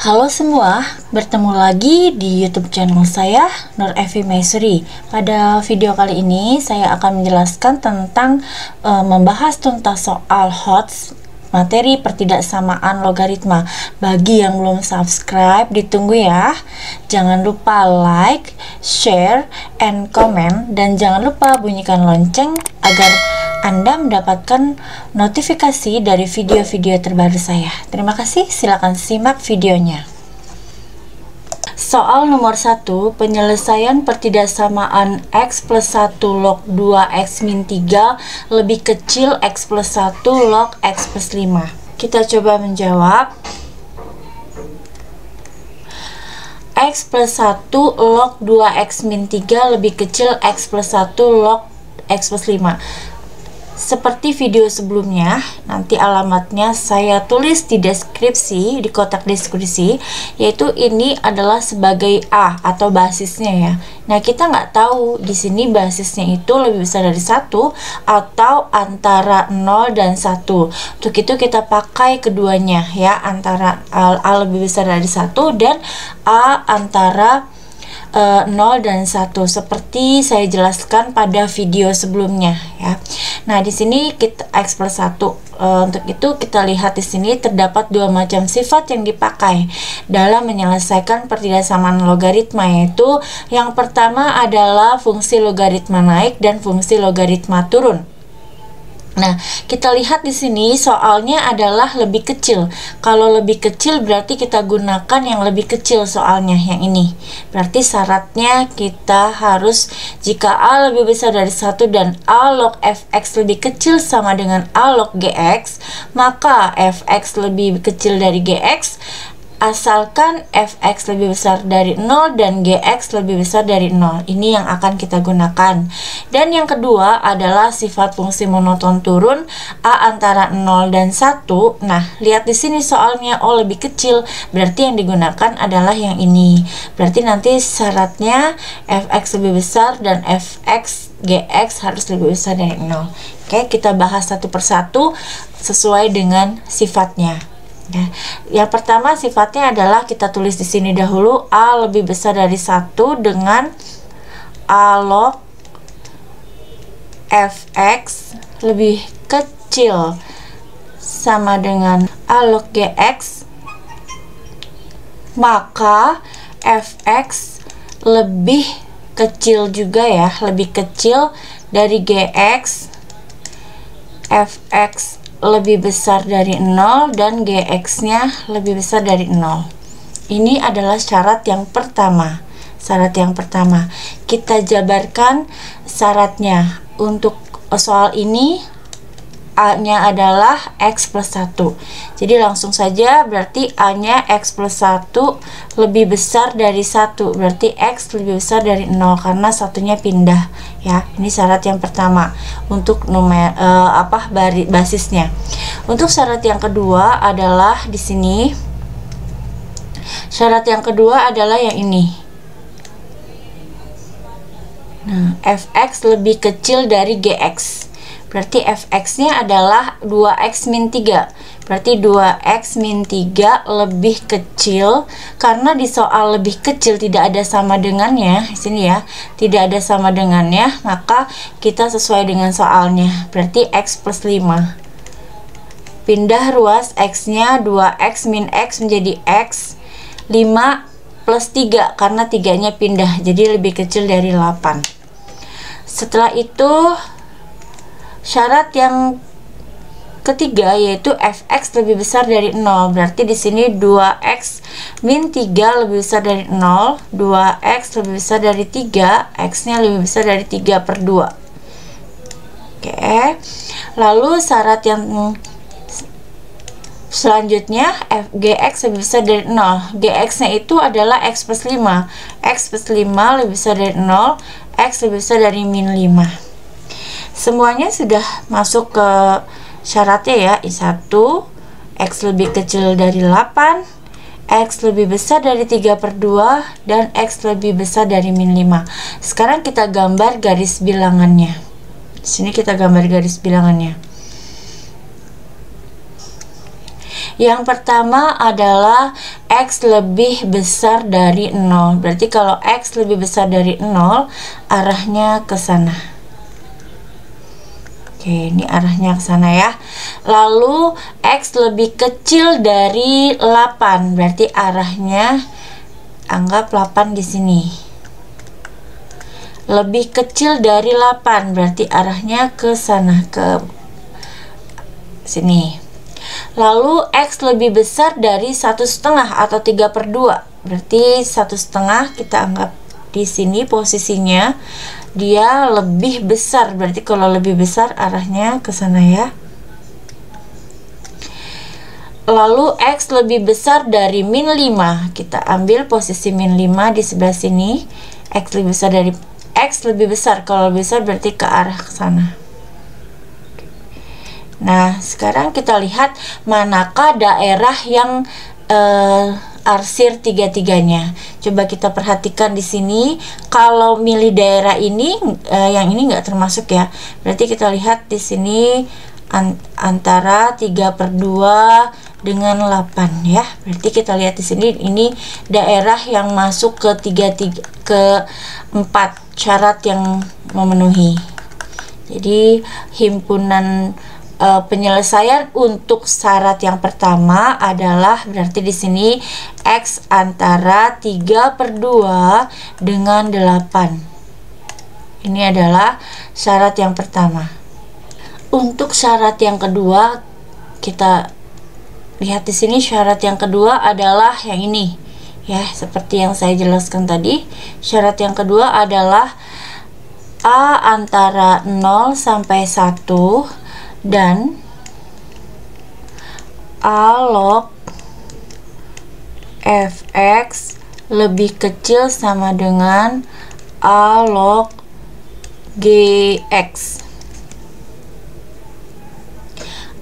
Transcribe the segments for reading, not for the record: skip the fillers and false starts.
Halo semua, bertemu lagi di YouTube channel saya, Nur Evi Maisuri. Pada video kali ini saya akan menjelaskan tentang membahas tuntas soal HOTS, materi pertidaksamaan logaritma. Bagi yang belum subscribe, ditunggu ya. Jangan lupa like, share, and comment, dan jangan lupa bunyikan lonceng agar Anda mendapatkan notifikasi dari video-video terbaru saya. Terima kasih, silakan simak videonya. Soal nomor 1, penyelesaian pertidaksamaan X plus 1 log 2 X min 3 lebih kecil X plus 1 log X plus 5. Kita coba menjawab. X plus 1 log 2 X min 3 lebih kecil X plus 1 log X plus 5. Seperti video sebelumnya, nanti alamatnya saya tulis di deskripsi, di kotak deskripsi, yaitu ini adalah sebagai A atau basisnya ya. Nah, kita nggak tahu di sini basisnya itu lebih besar dari 1 atau antara 0 dan 1. Untuk itu kita pakai keduanya ya, antara A lebih besar dari 1 dan A antara 0 dan 1 seperti saya jelaskan pada video sebelumnya ya. Nah, di sini kita X plus 1. Untuk itu kita lihat di sini terdapat dua macam sifat yang dipakai dalam menyelesaikan pertidaksamaan logaritma, yaitu yang pertama adalah fungsi logaritma naik dan fungsi logaritma turun. Nah, kita lihat di sini soalnya adalah lebih kecil. Kalau lebih kecil berarti kita gunakan yang lebih kecil soalnya, yang ini. Berarti syaratnya kita harus jika A lebih besar dari 1 dan A log fx lebih kecil sama dengan A log gx, maka fx lebih kecil dari gx asalkan fx lebih besar dari 0 dan gx lebih besar dari 0. Ini yang akan kita gunakan. Dan yang kedua adalah sifat fungsi monoton turun A antara 0 dan 1. Nah, lihat di sini soalnya O lebih kecil, berarti yang digunakan adalah yang ini. Berarti nanti syaratnya fx lebih besar dan fx gx harus lebih besar dari 0. Oke, kita bahas satu persatu sesuai dengan sifatnya. Ya. Yang pertama sifatnya adalah kita tulis di sini dahulu A lebih besar dari 1 dengan A log fx lebih kecil sama dengan A log gx, maka fx lebih kecil juga ya, lebih kecil dari gx, fx lebih besar dari 0 dan gx-nya lebih besar dari 0. Ini adalah syarat yang pertama. Syarat yang pertama. Kita jabarkan syaratnya. Untuk soal ini A-nya adalah X plus 1. Jadi langsung saja berarti A-nya X plus 1 lebih besar dari 1. Berarti X lebih besar dari 0 karena satunya pindah ya. Ini syarat yang pertama untuk basisnya. Untuk syarat yang kedua adalah di sini. Syarat yang kedua adalah yang ini. Nah, fx lebih kecil dari gx. Berarti fx-nya adalah 2x min 3. Berarti 2x min 3 lebih kecil. Karena di soal lebih kecil tidak ada sama dengannya. Di sini ya, tidak ada sama dengannya. Maka kita sesuai dengan soalnya. Berarti x plus 5. Pindah ruas x-nya 2x min x menjadi x 5 plus 3. Karena 3-nya pindah. Jadi lebih kecil dari 8. Setelah itu syarat yang ketiga yaitu fx lebih besar dari 0. Berarti di sini 2x min 3 lebih besar dari 0, 2x lebih besar dari 3, x-nya lebih besar dari 3 per 2. Oke. Lalu syarat yang selanjutnya gx lebih besar dari 0. Gx-nya itu adalah x plus 5. X plus 5 lebih besar dari 0, x lebih besar dari min 5. Semuanya sudah masuk ke syaratnya ya. I1, x lebih kecil dari 8, x lebih besar dari 3 per 2, dan x lebih besar dari min 5. Sekarang kita gambar garis bilangannya. Di sini kita gambar garis bilangannya. Yang pertama adalah X lebih besar dari 0. Berarti kalau X lebih besar dari 0, arahnya ke sana. Oke, ini arahnya ke sana ya. Lalu X lebih kecil dari 8. Berarti arahnya anggap 8 di sini. Lebih kecil dari 8, berarti arahnya ke sana, ke sini. Lalu X lebih besar dari 1,5 atau 3/2, berarti 1,5 kita anggap di sini posisinya dia lebih besar, berarti kalau lebih besar arahnya ke sana ya. Lalu X lebih besar dari -5, kita ambil posisi -5 di sebelah sini. X lebih besar, kalau lebih besar berarti ke arah ke sana. Nah, sekarang kita lihat manakah daerah yang arsir tiga-tiganya. Coba kita perhatikan di sini. Kalau milih daerah ini, yang ini nggak termasuk ya. Berarti kita lihat di sini antara 3/2 dengan 8 ya. Berarti kita lihat di sini ini daerah yang masuk ke 4 syarat yang memenuhi. Jadi himpunan penyelesaian untuk syarat yang pertama adalah berarti di sini X antara 3/2 dengan 8. Ini adalah syarat yang pertama. Untuk syarat yang kedua, kita lihat di sini syarat yang kedua adalah yang ini. Ya, seperti yang saya jelaskan tadi, syarat yang kedua adalah A antara 0 sampai 1 dan A log fx lebih kecil sama dengan A log gx.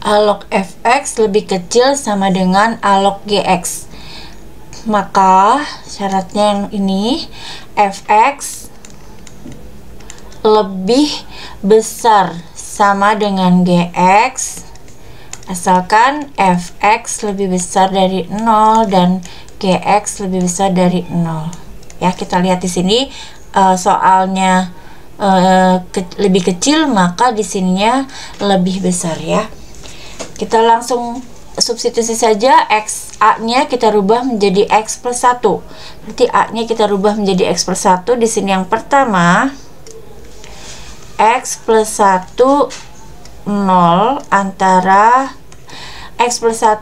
A log fx lebih kecil sama dengan A log gx. Maka syaratnya yang ini, fx lebih besar sama dengan gx asalkan fx lebih besar dari 0 dan gx lebih besar dari 0. Ya, kita lihat di sini soalnya lebih kecil, maka di sininya lebih besar ya. Kita langsung substitusi saja. A-nya kita rubah menjadi X plus 1. Berarti A-nya kita rubah menjadi X plus 1. Di sini yang pertama X plus 1 0 antara X plus 1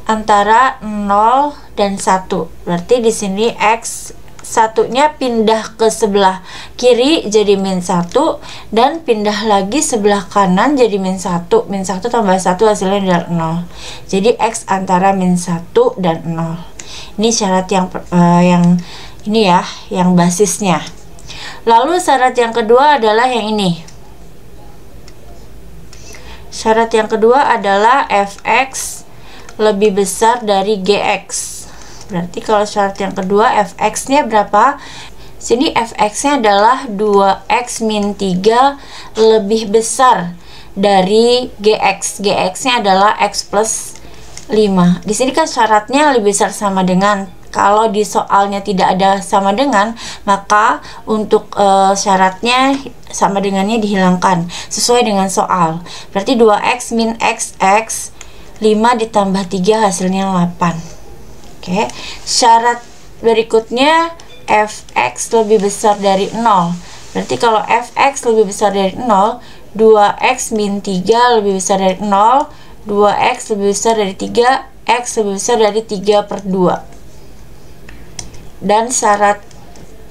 antara 0 dan 1. Berarti di sini X satunya pindah ke sebelah kiri jadi -1 dan pindah lagi sebelah kanan jadi -1. -1 tambah 1 hasilnya adalah 0. Jadi X antara -1 dan 0. Ini syarat yang ini ya, yang basisnya. Lalu syarat yang kedua adalah yang ini. Syarat yang kedua adalah fx lebih besar dari gx. Berarti kalau syarat yang kedua fx nya berapa? Sini fx nya adalah 2x min 3 lebih besar dari gx. Gx nya adalah x plus 5. Di sini kan syaratnya lebih besar sama dengan. Kalau di soalnya tidak ada sama dengan, maka untuk syaratnya sama dengannya dihilangkan sesuai dengan soal. Berarti 2x min xx 5 ditambah 3 hasilnya 8. Oke, syarat berikutnya fx lebih besar dari 0. Berarti kalau fx lebih besar dari 0, 2x min 3 lebih besar dari 0, 2x lebih besar dari 3, x lebih besar dari 3/2. Dan syarat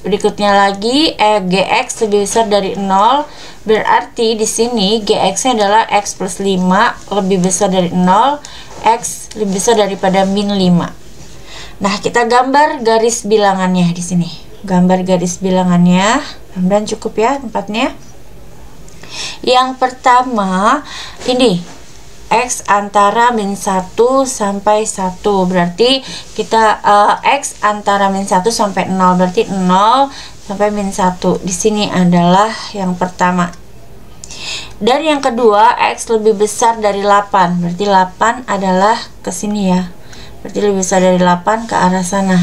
berikutnya lagi gx lebih besar dari 0, berarti di sini gx-nya adalah x plus 5 lebih besar dari 0, x lebih besar daripada -5. Nah, kita gambar garis bilangannya di sini. Gambar garis bilangannya, mudah-mudahan cukup ya tempatnya. Yang pertama ini X antara -1 sampai 1, berarti kita X antara -1 sampai 0, berarti 0 sampai -1. Di sini adalah yang pertama. Dan yang kedua, X lebih besar dari 8. Berarti 8 adalah ke sini ya. Berarti lebih besar dari 8 ke arah sana.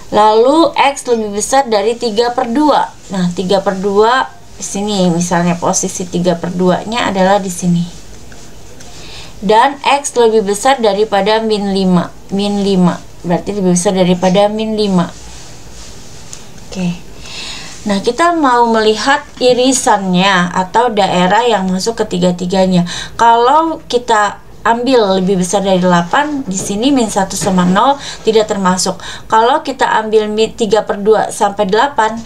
Lalu X lebih besar dari 3/2. Nah, 3/2 di sini, misalnya posisi 3/2 nya adalah di sini. Dan X lebih besar daripada min 5. Min 5 berarti lebih besar daripada min 5. Oke. Nah, kita mau melihat irisannya atau daerah yang masuk ke tiga-tiganya. Kalau kita ambil lebih besar dari 8, di sini min 1 sama 0 tidak termasuk. Kalau kita ambil min 3/2 sampai 8,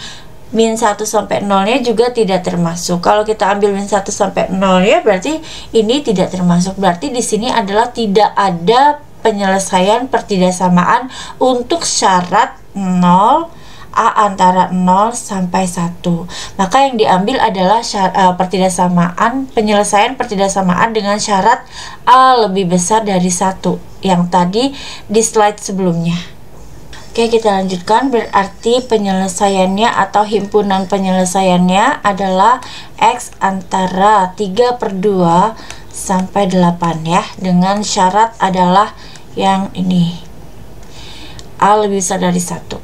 min 1 sampai 0 nya juga tidak termasuk. Kalau kita ambil min 1 sampai 0 ya, berarti ini tidak termasuk. Berarti di sini adalah tidak ada penyelesaian pertidaksamaan untuk syarat 0 A antara 0 sampai 1. Maka yang diambil adalah pertidaksamaan, penyelesaian pertidaksamaan dengan syarat A lebih besar dari 1 yang tadi di slide sebelumnya. Oke, kita lanjutkan. Berarti penyelesaiannya atau himpunan penyelesaiannya adalah X antara 3/2 sampai 8 ya, dengan syarat adalah yang ini, A lebih besar dari 1.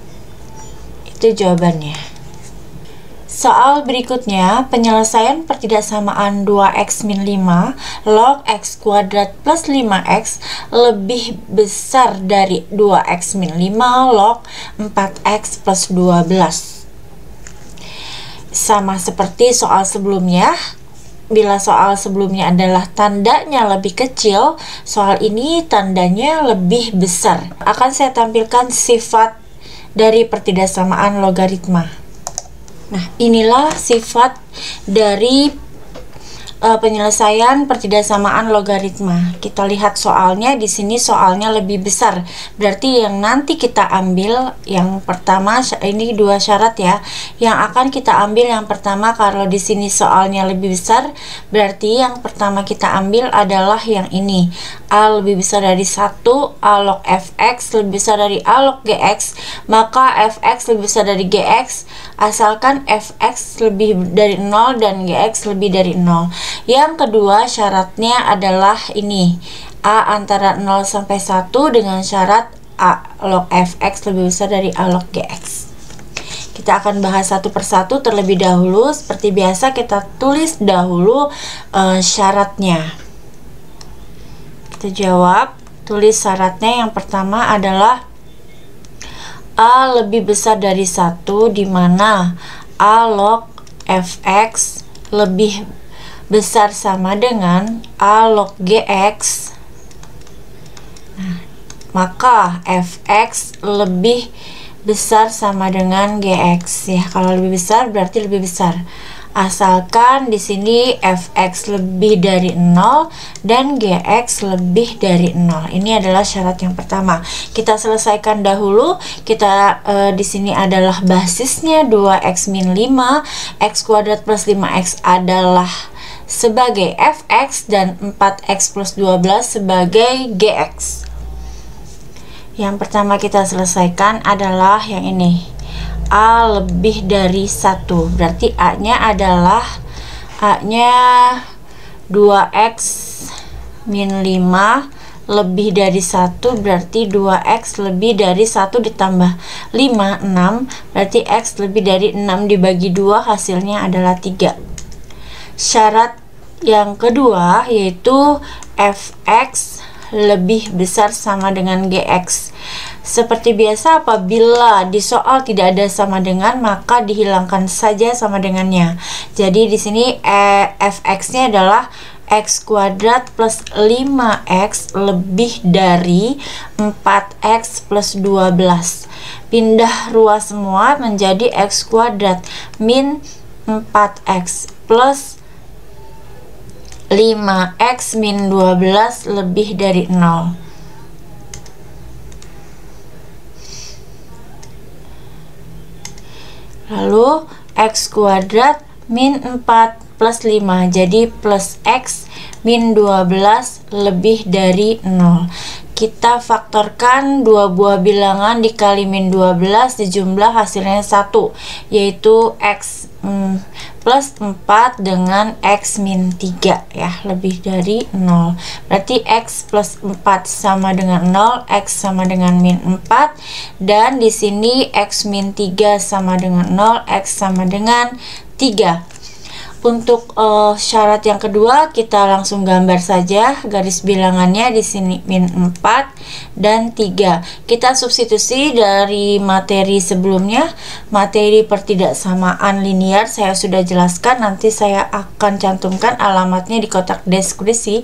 Itu jawabannya. Soal berikutnya, penyelesaian pertidaksamaan 2x min 5 log x kuadrat plus 5x lebih besar dari 2x min 5 log 4x plus 12. Sama seperti soal sebelumnya, bila soal sebelumnya adalah tandanya lebih kecil, soal ini tandanya lebih besar. Akan saya tampilkan sifat dari pertidaksamaan logaritma. Nah, inilah sifat dari penyelesaian pertidaksamaan logaritma. Kita lihat soalnya, di sini soalnya lebih besar. Berarti yang nanti kita ambil yang pertama, ini dua syarat ya. Yang akan kita ambil yang pertama, kalau di sini soalnya lebih besar, berarti yang pertama kita ambil adalah yang ini. A lebih besar dari 1, A log fx lebih besar dari A log gx, maka fx lebih besar dari gx asalkan fx lebih dari 0 dan gx lebih dari 0. Yang kedua syaratnya adalah ini, A antara 0 sampai 1 dengan syarat A log fx lebih besar dari A log gx. Kita akan bahas satu persatu terlebih dahulu. Seperti biasa kita tulis dahulu syaratnya. Kita jawab, tulis syaratnya. Yang pertama adalah A lebih besar dari 1, di mana A log fx lebih besar sama dengan A log gx. Nah, maka fx lebih besar sama dengan gx ya. Kalau lebih besar berarti lebih besar. Asalkan di sini fx lebih dari 0 dan gx lebih dari 0. Ini adalah syarat yang pertama. Kita selesaikan dahulu. Kita di sini adalah basisnya 2x min 5, x kuadrat plus 5x adalah sebagai fx dan 4x plus 12 sebagai gx. Yang pertama kita selesaikan adalah yang ini, A lebih dari 1. Berarti A-nya adalah A-nya 2x min 5 lebih dari 1, berarti 2x lebih dari 1 ditambah 5, 6. Berarti x lebih dari 6 dibagi 2 hasilnya adalah 3. Syarat yang kedua yaitu fx lebih besar sama dengan gx. Seperti biasa, apabila di soal tidak ada sama dengan, maka dihilangkan saja sama dengannya. Jadi di sini fx-nya adalah x kuadrat plus 5x lebih dari 4x plus 12. Pindah ruas semua menjadi x kuadrat min 4x plus 5x min 12 lebih dari 0. Lalu x kuadrat min 4 plus 5, jadi plus x min 12 lebih dari 0. kita faktorkan dua buah bilangan dikali min 12 dijumlah hasilnya 1, yaitu x plus 4 dengan x min 3 ya, lebih dari 0. Berarti x plus 4 sama dengan 0, x sama dengan min 4, dan di sini x min 3 sama dengan 0, x sama dengan 3. Untuk syarat yang kedua kita langsung gambar saja garis bilangannya. Di sini min 4 dan 3. Kita substitusi dari materi sebelumnya, materi pertidaksamaan linear saya sudah jelaskan, nanti saya akan cantumkan alamatnya di kotak deskripsi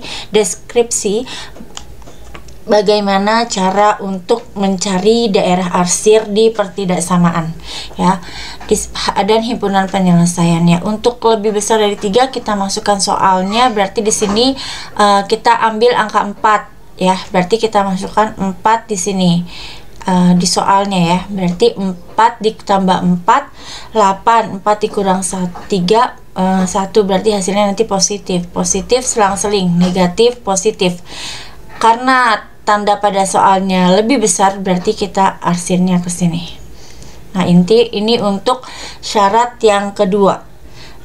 bagaimana cara untuk mencari daerah arsir di pertidaksamaan ya, dan himpunan penyelesaiannya. Untuk lebih besar dari 3 kita masukkan soalnya, berarti di sini kita ambil angka 4 ya, berarti kita masukkan 4 di sini di soalnya ya, berarti 4 ditambah 4 8, 4 dikurang 3 1, berarti hasilnya nanti positif selang-seling, negatif positif. Karena tanda pada soalnya lebih besar, berarti kita arsirnya ke sini. Nah, ini untuk syarat yang kedua.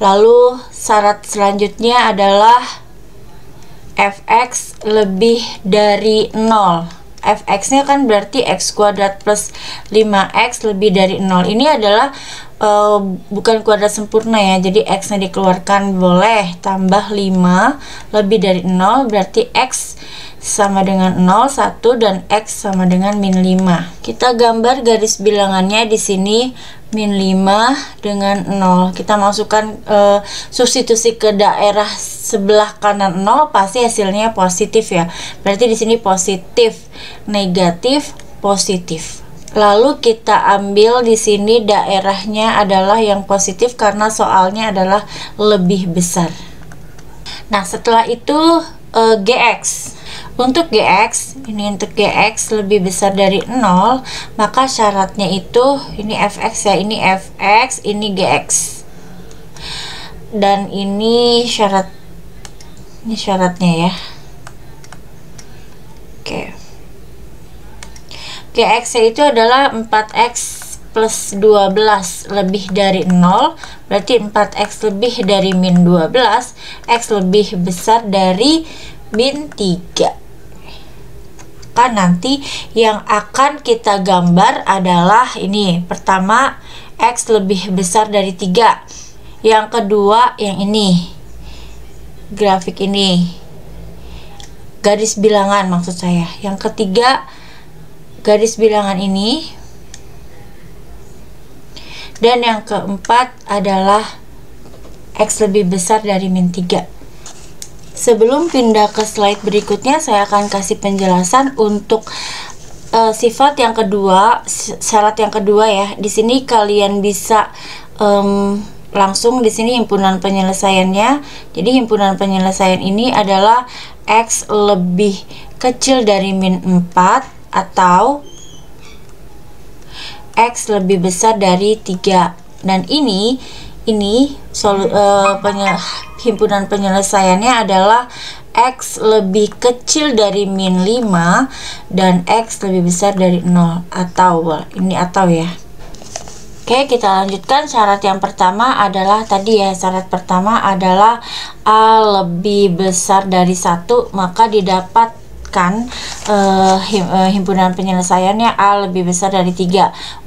Lalu syarat selanjutnya adalah fx lebih dari 0. fx-nya kan berarti x kuadrat plus 5x lebih dari 0. Ini adalah bukan kuadrat sempurna ya, jadi x-nya dikeluarkan boleh, tambah 5 lebih dari 0, berarti x sama dengan 0, 1, dan x sama dengan min 5. Kita gambar garis bilangannya di sini min 5 dengan 0. Kita masukkan substitusi ke daerah sebelah kanan 0, pasti hasilnya positif ya. Berarti di sini positif, negatif, positif. Lalu kita ambil di sini daerahnya adalah yang positif karena soalnya adalah lebih besar. Nah, setelah itu gx. Untuk gx, ini untuk gx lebih besar dari 0, maka syaratnya itu ini fx ya, ini fx, ini gx. Dan ini syaratnya ya. Oke. Gx itu adalah 4x plus 12 lebih dari 0, berarti 4x lebih dari min 12, x lebih besar dari min 3. Kan nanti yang akan kita gambar adalah ini. Pertama, x lebih besar dari 3. Yang kedua, yang ini. Grafik ini. Garis bilangan maksud saya. Yang ketiga, garis bilangan ini. Dan yang keempat adalah x lebih besar dari min 3. Sebelum pindah ke slide berikutnya, saya akan kasih penjelasan untuk sifat yang kedua, syarat yang kedua ya. Di sini kalian bisa langsung di sini himpunan penyelesaiannya. Jadi himpunan penyelesaian ini adalah x lebih kecil dari min 4 atau x lebih besar dari 3. Dan ini himpunan penyelesaiannya adalah x lebih kecil dari min 5 dan x lebih besar dari 0, atau ini atau ya. Oke, kita lanjutkan. Syarat yang pertama adalah tadi ya, syarat pertama adalah a lebih besar dari 1, maka didapatkan himpunan penyelesaiannya a lebih besar dari 3.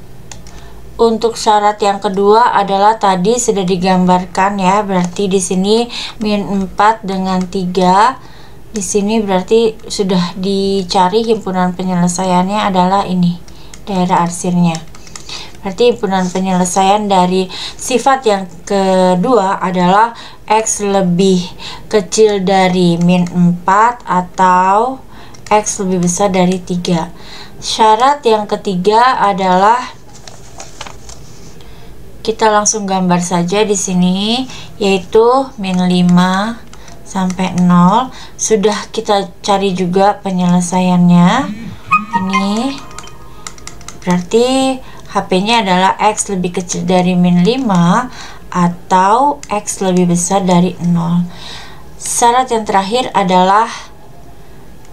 Untuk syarat yang kedua adalah tadi sudah digambarkan ya, berarti di sini min 4 dengan 3. Di sini berarti sudah dicari himpunan penyelesaiannya adalah ini, daerah arsirnya. Berarti himpunan penyelesaian dari sifat yang kedua adalah x lebih kecil dari min 4 atau x lebih besar dari 3. Syarat yang ketiga adalah kita langsung gambar saja di sini, yaitu min 5 sampai 0. Sudah kita cari juga penyelesaiannya. Ini berarti HP-nya adalah x lebih kecil dari min 5 atau x lebih besar dari 0. Syarat yang terakhir adalah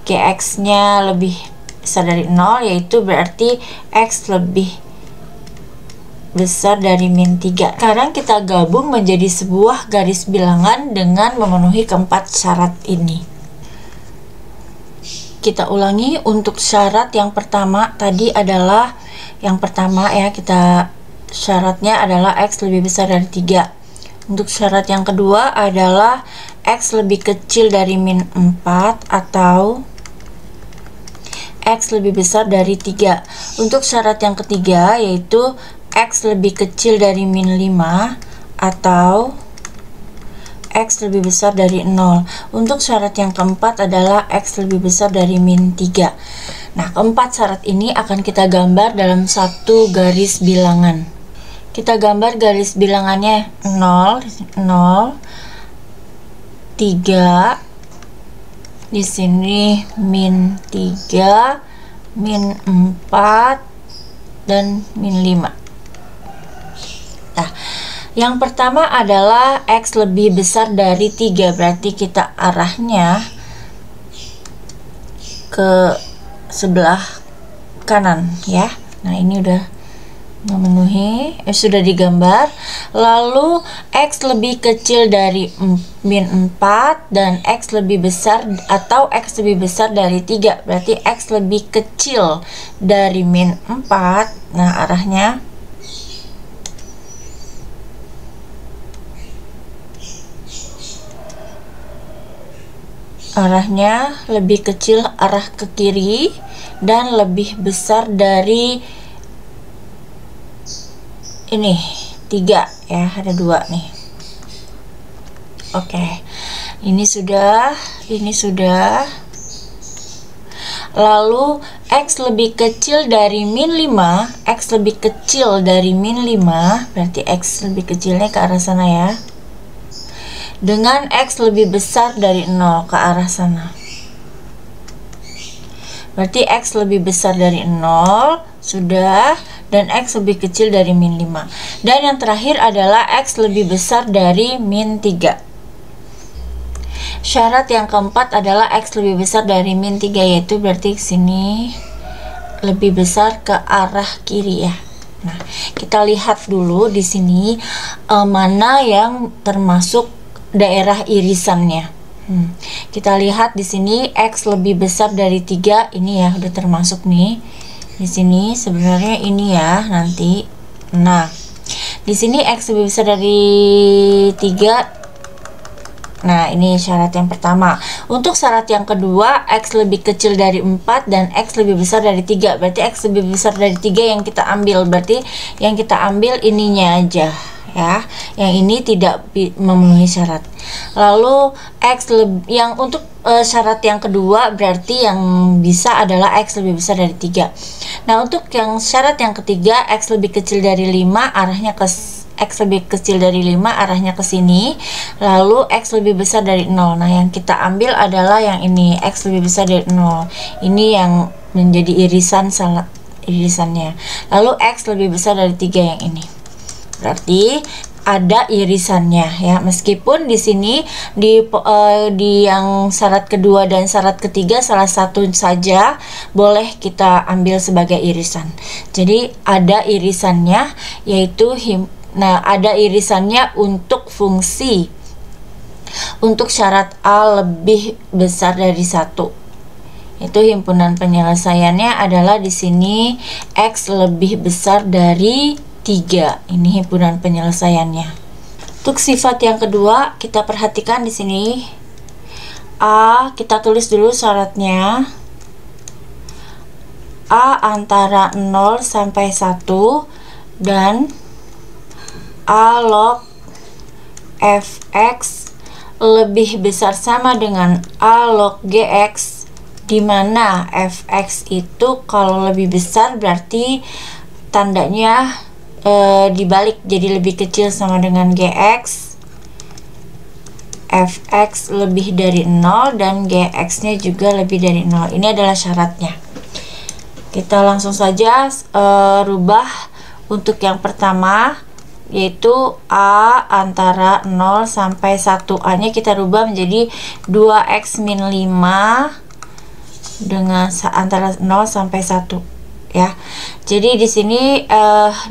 gx-nya lebih besar dari 0, yaitu berarti X lebih besar dari min 3. Sekarang kita gabung menjadi sebuah garis bilangan dengan memenuhi keempat syarat ini. Kita ulangi. Untuk syarat yang pertama tadi adalah yang pertama ya, kita syaratnya adalah X lebih besar dari 3. Untuk syarat yang kedua adalah X lebih kecil dari min 4 atau X lebih besar dari 3. Untuk syarat yang ketiga yaitu X lebih kecil dari min 5 atau X lebih besar dari 0. Untuk syarat yang keempat adalah X lebih besar dari min 3. Nah, keempat syarat ini akan kita gambar dalam satu garis bilangan. Kita gambar garis bilangannya 0, 0, 3, di sini min 3, min 4, dan min 5. Nah, yang pertama adalah X lebih besar dari 3, berarti kita arahnya ke sebelah kanan ya. Nah, ini udah memenuhi, sudah digambar. Lalu X lebih kecil dari min 4 dan X lebih besar atau X lebih besar dari 3, berarti X lebih kecil dari min 4. Nah, arahnya lebih kecil arah ke kiri dan lebih besar dari ini 3 ya, ada 2 nih. Oke, ini sudah. Lalu X lebih kecil dari min 5, X lebih kecil dari min 5, berarti X lebih kecilnya ke arah sana ya, dengan X lebih besar dari 0 ke arah sana. Berarti X lebih besar dari 0 sudah, dan X lebih kecil dari min 5. Dan yang terakhir adalah X lebih besar dari min 3. Syarat yang keempat adalah X lebih besar dari min 3, yaitu berarti sini lebih besar ke arah kiri ya. Nah, kita lihat dulu di sini mana yang termasuk daerah irisannya. Kita lihat di sini X lebih besar dari 3, ini ya udah termasuk nih. Di sini sebenarnya ini ya nanti. Nah, di sini X lebih besar dari 3. Nah, ini syarat yang pertama. Untuk syarat yang kedua, X lebih kecil dari 4 dan X lebih besar dari 3. Berarti X lebih besar dari 3 yang kita ambil. Berarti yang kita ambil ininya aja ya, yang ini tidak memenuhi syarat. Lalu yang untuk syarat yang kedua berarti yang bisa adalah X lebih besar dari 3. Nah, untuk yang syarat yang ketiga, X lebih kecil dari 5 arahnya ke X lebih kecil dari 5 arahnya ke sini, lalu X lebih besar dari 0. Nah, yang kita ambil adalah yang ini, X lebih besar dari 0. Ini yang menjadi irisannya. Lalu X lebih besar dari 3 yang ini. Berarti ada irisannya ya, meskipun di sini di yang syarat kedua dan syarat ketiga salah satu saja boleh kita ambil sebagai irisan. Jadi ada irisannya, yaitu ada irisannya untuk fungsi untuk syarat A lebih besar dari 1. Itu himpunan penyelesaiannya adalah di sini X lebih besar dari 3. Ini himpunan penyelesaiannya. Untuk sifat yang kedua, kita perhatikan di sini A, kita tulis dulu syaratnya. A antara 0 sampai 1 dan A log fx lebih besar sama dengan A log gx, di mana fx itu kalau lebih besar berarti tandanya dibalik jadi lebih kecil sama dengan gx. Fx lebih dari 0 dan gx nya juga lebih dari 0. Ini adalah syaratnya. Kita langsung saja rubah untuk yang pertama, yaitu A antara 0 sampai 1. A nya kita rubah menjadi 2x min 5 dengan antara 0 sampai 1 ya. Jadi di sini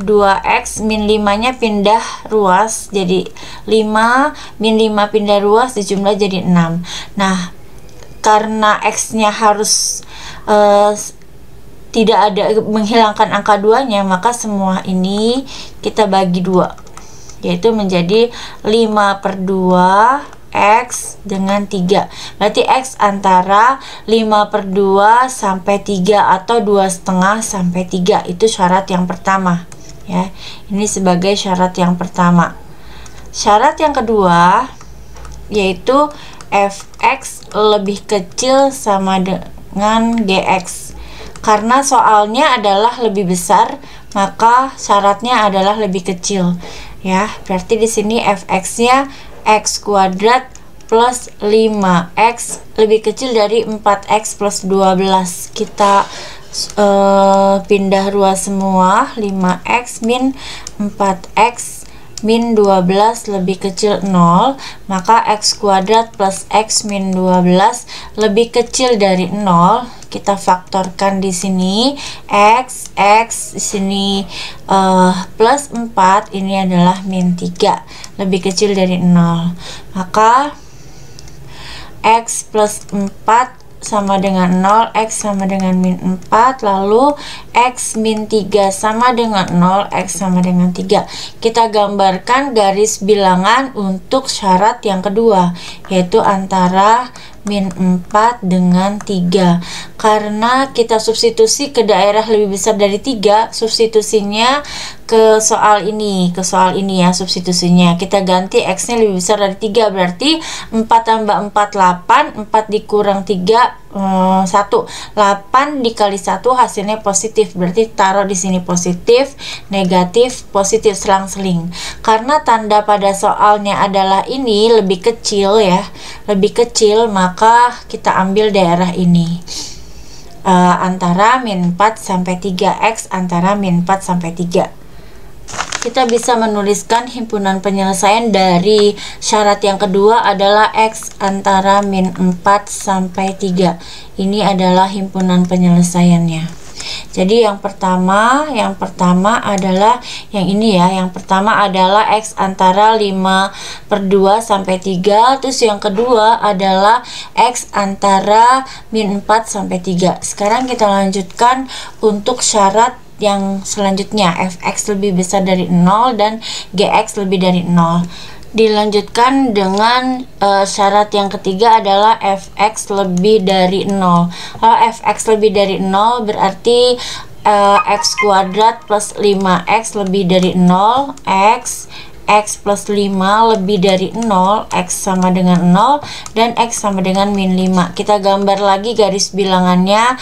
2x min 5-nya pindah ruas jadi 5, min 5 pindah ruas dijumlah jadi 6. Nah, karena x-nya harus tidak ada, menghilangkan angka 2-nya, maka semua ini kita bagi 2, yaitu menjadi 5/2 X dengan 3. Berarti X antara 5/2 sampai 3 atau 2,5 sampai 3. Itu syarat yang pertama ya. Ini sebagai syarat yang pertama. Syarat yang kedua yaitu fx lebih kecil sama dengan gx. Karena soalnya adalah lebih besar, maka syaratnya adalah lebih kecil ya. Berarti di sini fx-nya x kuadrat plus 5x lebih kecil dari 4x plus 12. Kita pindah ruas semua. 5x min 4x min 12 lebih kecil 0, maka x kuadrat plus x min 12 lebih kecil dari 0. Kita faktorkan di sini x di sini plus 4, ini adalah min 3 lebih kecil dari 0. Maka x plus 4 sama dengan 0, x sama dengan min 4, lalu x min 3 sama dengan 0, x sama dengan 3. Kita gambarkan garis bilangan untuk syarat yang kedua, yaitu antara min 4 dengan 3. Karena kita substitusi ke daerah lebih besar dari 3, substitusinya ke soal ini ya, substitusinya kita ganti x nya lebih besar dari 3, berarti 4 tambah 4 8, 4 dikurang 3 1, 8 dikali 1 hasilnya positif, berarti taruh di sini positif, negatif, positif, selang-seling. Karena tanda pada soalnya adalah ini lebih kecil ya, lebih kecil, maka kita ambil daerah ini antara min 4 sampai 3, x antara min 4 sampai 3. Kita bisa menuliskan himpunan penyelesaian dari syarat yang kedua adalah x antara min 4 sampai 3. Ini adalah himpunan penyelesaiannya. Jadi yang pertama adalah yang ini ya. Yang pertama adalah x antara 5/2 sampai 3. Terus yang kedua adalah x antara min 4 sampai 3. Sekarang kita lanjutkan untuk syarat yang selanjutnya, fx lebih besar dari 0 dan gx lebih dari 0. Dilanjutkan dengan syarat yang ketiga adalah fx lebih dari 0. Kalau fx lebih dari 0 berarti x kuadrat plus 5x lebih dari 0, x plus 5 lebih dari 0, x sama dengan 0, dan x sama dengan min 5. Kita gambar lagi garis bilangannya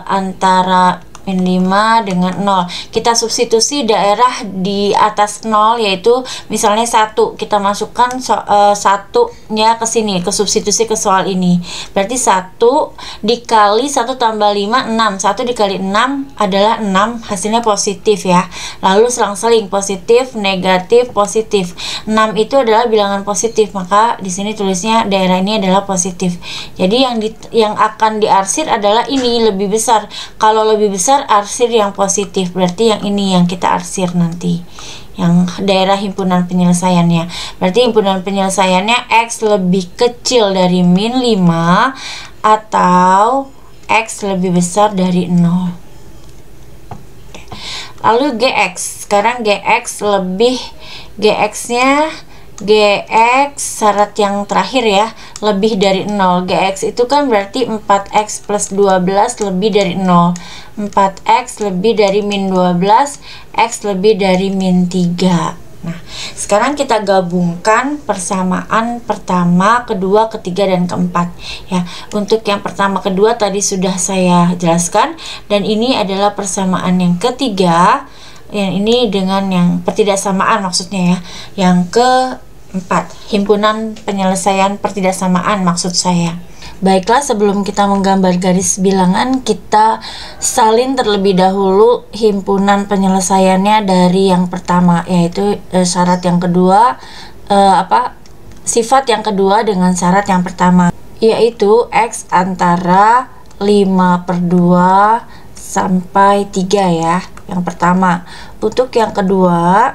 antara min 5 dengan 0. Kita substitusi daerah di atas 0, yaitu misalnya 1, kita masukkan satunya ke sini, ke substitusi ke soal ini. Berarti 1 dikali 1 tambah 5, 6. 1 dikali 6 adalah 6, hasilnya positif ya. Lalu selang-seling positif, negatif, positif. 6 itu adalah bilangan positif, maka di sini tulisnya daerah ini adalah positif. Jadi yang akan diarsir adalah ini lebih besar. Kalau lebih besar arsir yang positif, berarti yang ini yang kita arsir nanti, yang daerah himpunan penyelesaiannya. Berarti himpunan penyelesaiannya x lebih kecil dari min 5 atau x lebih besar dari 0. Lalu gx, sekarang gx nya syarat yang terakhir ya, lebih dari 0. Gx itu kan berarti 4x plus 12 lebih dari 0. 4x lebih dari min 12, x lebih dari min 3. Nah, sekarang kita gabungkan persamaan pertama, kedua, ketiga, dan keempat ya. Untuk yang pertama, kedua tadi sudah saya jelaskan, dan ini adalah persamaan yang ketiga. Yang ini dengan yang pertidaksamaan maksudnya ya. Yang keempat, himpunan penyelesaian pertidaksamaan maksud saya. Baiklah, sebelum kita menggambar garis bilangan, kita salin terlebih dahulu himpunan penyelesaiannya dari yang pertama, yaitu syarat yang kedua, sifat yang kedua dengan syarat yang pertama, yaitu x antara 5/2 sampai 3 ya, yang pertama. Untuk yang kedua,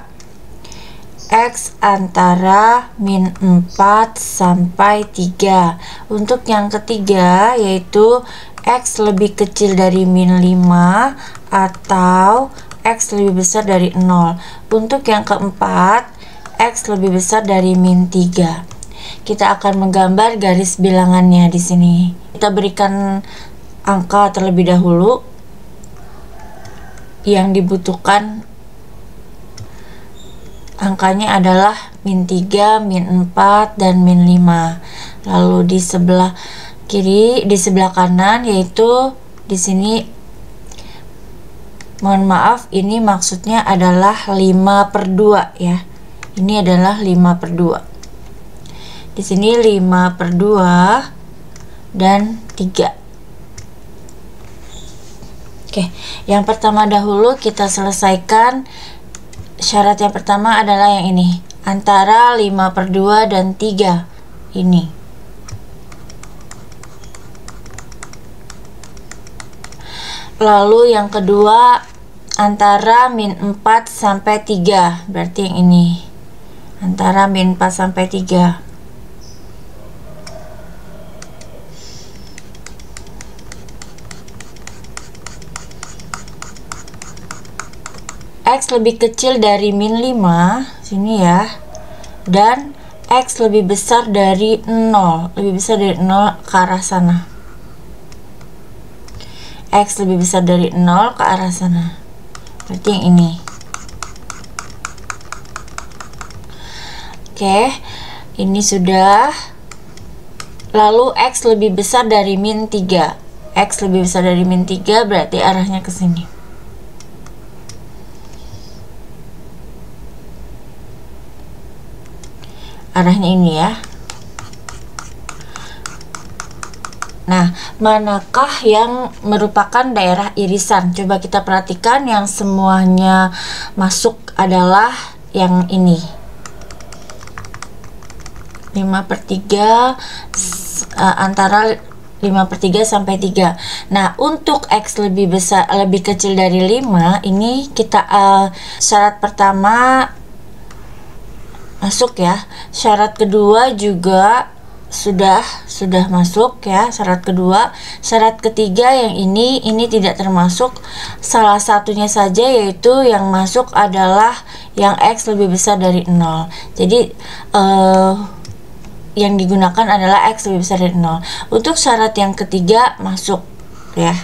X antara min 4 sampai 3. Untuk yang ketiga yaitu X lebih kecil dari min 5 atau X lebih besar dari 0. Untuk yang keempat, X lebih besar dari min 3. Kita akan menggambar garis bilangannya di sini. Kita berikan angka terlebih dahulu yang dibutuhkan. Angkanya adalah min 3, min 4, dan min 5. Lalu di sebelah kiri, di sebelah kanan yaitu di sini, mohon maaf, ini maksudnya adalah 5/2 ya. Ini adalah 5/2. Di sini 5/2 dan 3. Oke, yang pertama dahulu kita selesaikan. Syarat yang pertama adalah yang ini, antara 5/2 dan 3 ini. Lalu yang kedua, antara min 4 sampai 3, berarti yang ini, antara min 4 sampai 3. X lebih kecil dari min 5 sini ya, dan X lebih besar dari 0, lebih besar dari 0 ke arah sana. X lebih besar dari 0 ke arah sana, berarti yang ini. Oke, ini sudah. Lalu X lebih besar dari min 3. X lebih besar dari min 3 berarti arahnya ke sini. Arahnya ini ya. Nah, manakah yang merupakan daerah irisan? Coba kita perhatikan, yang semuanya masuk adalah yang ini, 5/3, antara 5/3 sampai 3. Nah, untuk X lebih besar, lebih kecil dari 5, ini kita syarat pertama masuk ya. Syarat kedua juga sudah masuk ya, syarat kedua. Syarat ketiga yang ini tidak termasuk. Salah satunya saja, yaitu yang masuk adalah yang X lebih besar dari 0. Jadi yang digunakan adalah X lebih besar dari 0. Untuk syarat yang ketiga masuk ya,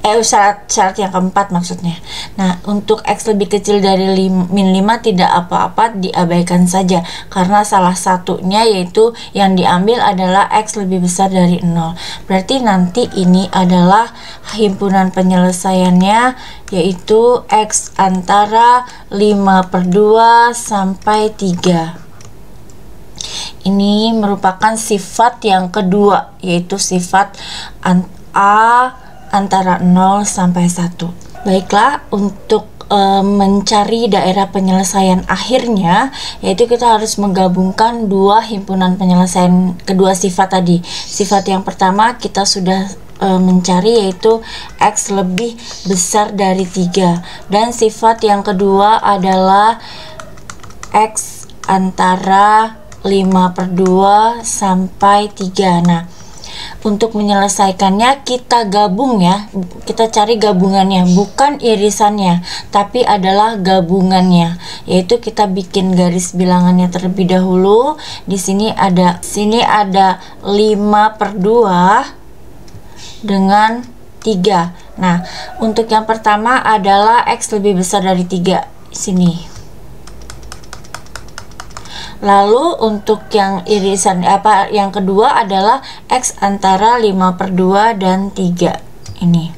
syarat yang keempat maksudnya. Nah, untuk X lebih kecil dari min 5 tidak apa-apa, diabaikan saja, karena salah satunya yaitu yang diambil adalah X lebih besar dari 0. Berarti nanti ini adalah himpunan penyelesaiannya, yaitu X antara 5/2 sampai 3. Ini merupakan sifat yang kedua, yaitu sifat A antara 0 sampai 1. Baiklah, untuk mencari daerah penyelesaian akhirnya, yaitu kita harus menggabungkan dua himpunan penyelesaian kedua sifat tadi. Sifat yang pertama kita sudah mencari, yaitu X lebih besar dari 3, dan sifat yang kedua adalah X antara 5/2 sampai 3. Nah, untuk menyelesaikannya kita gabung ya, kita cari gabungannya, bukan irisannya, tapi adalah gabungannya, yaitu kita bikin garis bilangannya terlebih dahulu. Di sini ada 5/2 dengan 3. Nah, untuk yang pertama adalah X lebih besar dari 3 sini. Lalu untuk yang irisan yang kedua adalah X antara 5/2 dan 3 ini.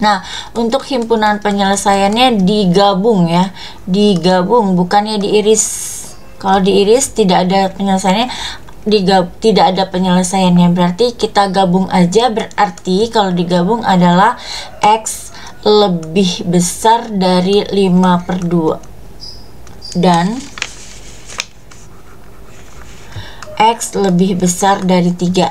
Nah, untuk himpunan penyelesaiannya digabung ya, digabung, bukannya diiris. Kalau diiris tidak ada penyelesaiannya, tidak ada penyelesaiannya, berarti kita gabung aja. Berarti kalau digabung adalah X lebih besar dari 5/2 dan X lebih besar dari 3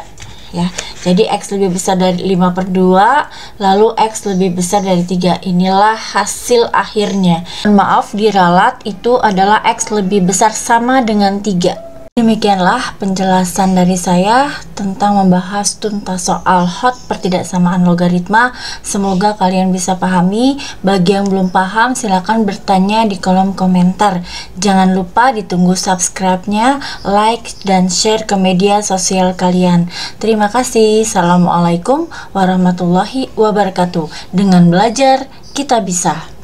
ya. Jadi X lebih besar dari 5/2, lalu X lebih besar dari 3. Inilah hasil akhirnya. Maaf, diralat itu adalah X lebih besar sama dengan 3. Demikianlah penjelasan dari saya tentang membahas tuntas soal hot pertidaksamaan logaritma. Semoga kalian bisa pahami. Bagi yang belum paham, silakan bertanya di kolom komentar. Jangan lupa ditunggu subscribe-nya, like, dan share ke media sosial kalian. Terima kasih. Assalamualaikum warahmatullahi wabarakatuh. Dengan belajar, kita bisa.